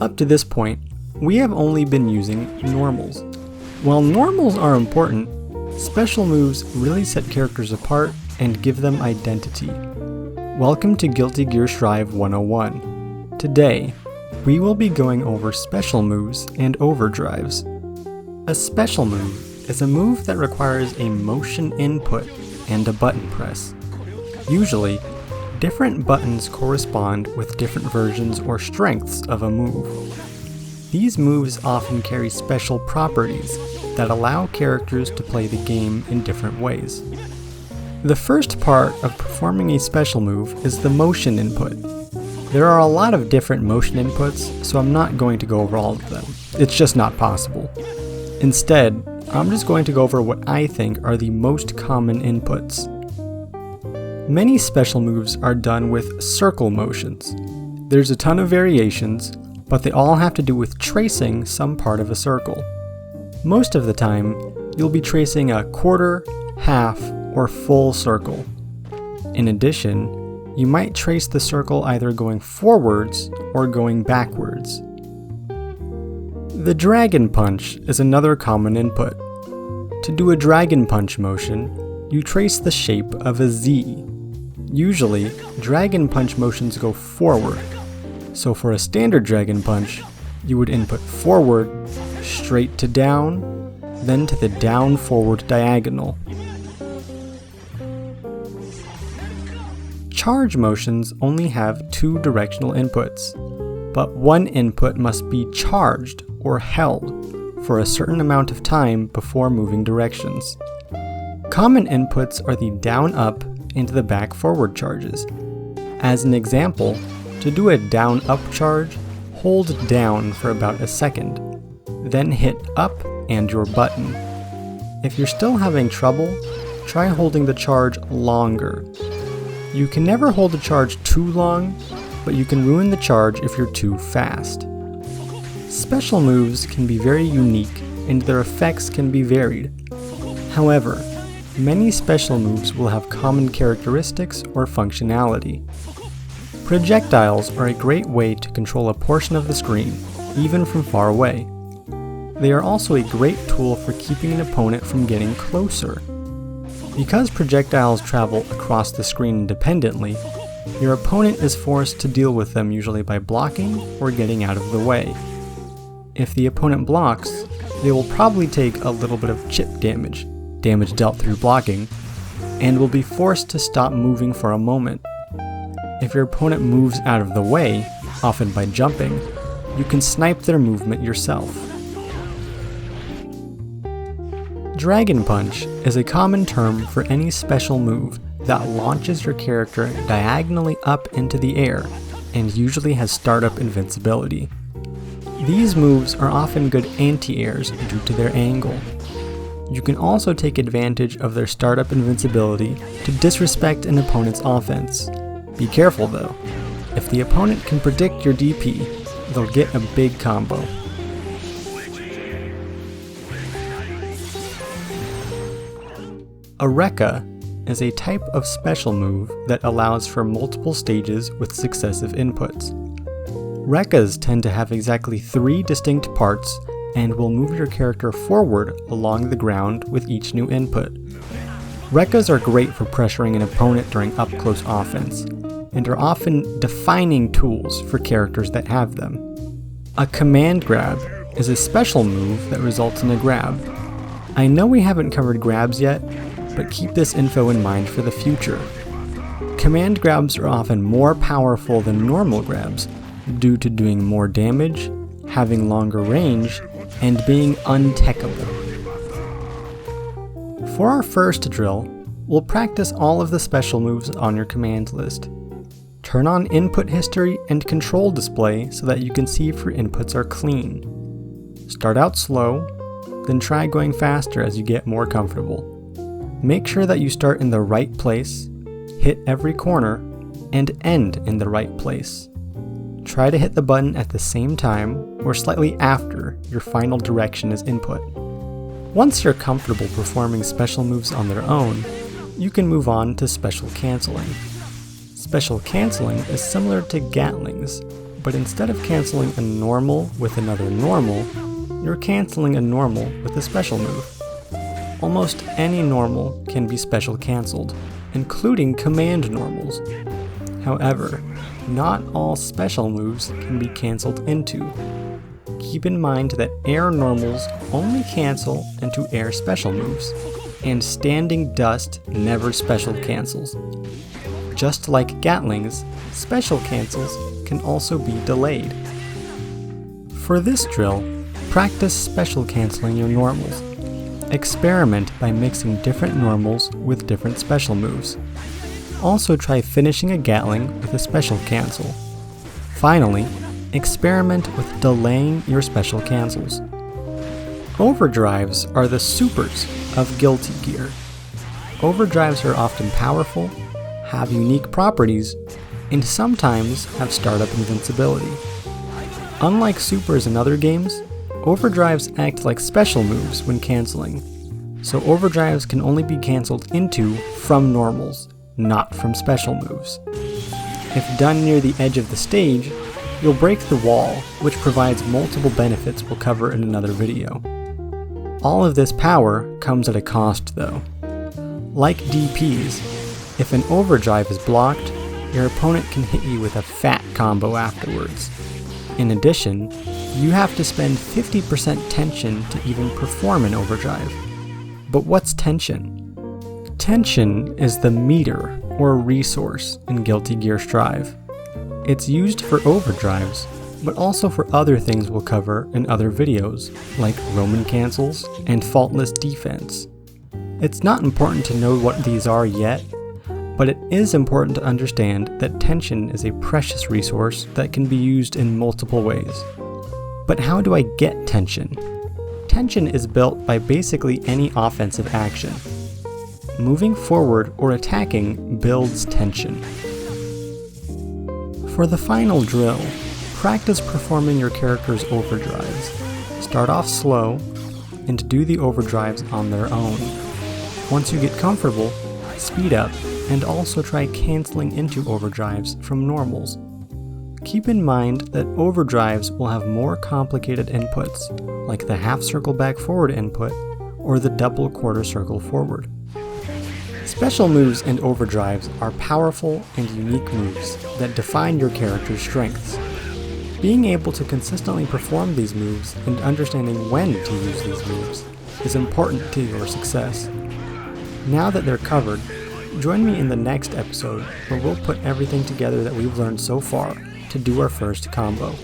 Up to this point, we have only been using normals. While normals are important, special moves really set characters apart and give them identity. Welcome to Guilty Gear Strive 101. Today, we will be going over special moves and overdrives. A special move is a move that requires a motion input and a button press. Usually, different buttons correspond with different versions or strengths of a move. These moves often carry special properties that allow characters to play the game in different ways. The first part of performing a special move is the motion input. There are a lot of different motion inputs, so I'm not going to go over all of them. It's just not possible. Instead, I'm just going to go over what I think are the most common inputs. Many special moves are done with circle motions. There's a ton of variations, but they all have to do with tracing some part of a circle. Most of the time, you'll be tracing a quarter, half, or full circle. In addition, you might trace the circle either going forwards or going backwards. The dragon punch is another common input. To do a dragon punch motion, you trace the shape of a Z. Usually, dragon punch motions go forward. So for a standard dragon punch, you would input forward, straight to down, then to the down-forward diagonal. Charge motions only have two directional inputs, but one input must be charged or held for a certain amount of time before moving directions. Common inputs are the down-up and the back-forward charges. As an example, to do a down-up charge, hold down for about a second, then hit up and your button. If you're still having trouble, try holding the charge longer. You can never hold the charge too long, but you can ruin the charge if you're too fast. Special moves can be very unique and their effects can be varied. However, many special moves will have common characteristics or functionality. Projectiles are a great way to control a portion of the screen, even from far away. They are also a great tool for keeping an opponent from getting closer. Because projectiles travel across the screen independently, your opponent is forced to deal with them usually by blocking or getting out of the way. If the opponent blocks, they will probably take a little bit of chip damage dealt through blocking, and will be forced to stop moving for a moment. If your opponent moves out of the way, often by jumping, you can snipe their movement yourself. Dragon Punch is a common term for any special move that launches your character diagonally up into the air and usually has startup invincibility. These moves are often good anti-airs due to their angle. You can also take advantage of their startup invincibility to disrespect an opponent's offense. Be careful though. If the opponent can predict your DP, they'll get a big combo. A Rekka is a type of special move that allows for multiple stages with successive inputs. Rekkas tend to have exactly 3 distinct parts and will move your character forward along the ground with each new input. Rekkas are great for pressuring an opponent during up-close offense, and are often defining tools for characters that have them. A command grab is a special move that results in a grab. I know we haven't covered grabs yet, but keep this info in mind for the future. Command grabs are often more powerful than normal grabs due to doing more damage, having longer range, and being untechable. For our first drill, we'll practice all of the special moves on your command list. Turn on input history and control display so that you can see if your inputs are clean. Start out slow, then try going faster as you get more comfortable. Make sure that you start in the right place, hit every corner, and end in the right place. Try to hit the button at the same time or slightly after your final direction is input. Once you're comfortable performing special moves on their own, you can move on to special canceling. Special canceling is similar to Gatlings, but instead of canceling a normal with another normal, you're canceling a normal with a special move. Almost any normal can be special cancelled, including command normals. However, not all special moves can be cancelled into. Keep in mind that air normals only cancel into air special moves, and standing dust never special cancels. Just like Gatlings, special cancels can also be delayed. For this drill, practice special canceling your normals. Experiment by mixing different normals with different special moves. Also try finishing a Gatling with a special cancel. Finally, experiment with delaying your special cancels. Overdrives are the supers of Guilty Gear. Overdrives are often powerful, have unique properties, and sometimes have startup invincibility. Unlike supers in other games, overdrives act like special moves when canceling, so overdrives can only be cancelled into from normals, not from special moves. If done near the edge of the stage, you'll break the wall, which provides multiple benefits we'll cover in another video. All of this power comes at a cost though. Like DPs, if an overdrive is blocked, your opponent can hit you with a fat combo afterwards. In addition, you have to spend 50% tension to even perform an overdrive. But what's tension? Tension is the meter or resource in Guilty Gear Strive. It's used for overdrives, but also for other things we'll cover in other videos, like Roman cancels and faultless defense. It's not important to know what these are yet, but it is important to understand that tension is a precious resource that can be used in multiple ways. But how do I get tension? Tension is built by basically any offensive action. Moving forward or attacking builds tension. For the final drill, practice performing your character's overdrives. Start off slow and do the overdrives on their own. Once you get comfortable, speed up and also try canceling into overdrives from normals. Keep in mind that overdrives will have more complicated inputs, like the half circle back forward input or the double quarter circle forward. Special moves and overdrives are powerful and unique moves that define your character's strengths. Being able to consistently perform these moves and understanding when to use these moves is important to your success. Now that they're covered, join me in the next episode where we'll put everything together that we've learned so far to do our first combo.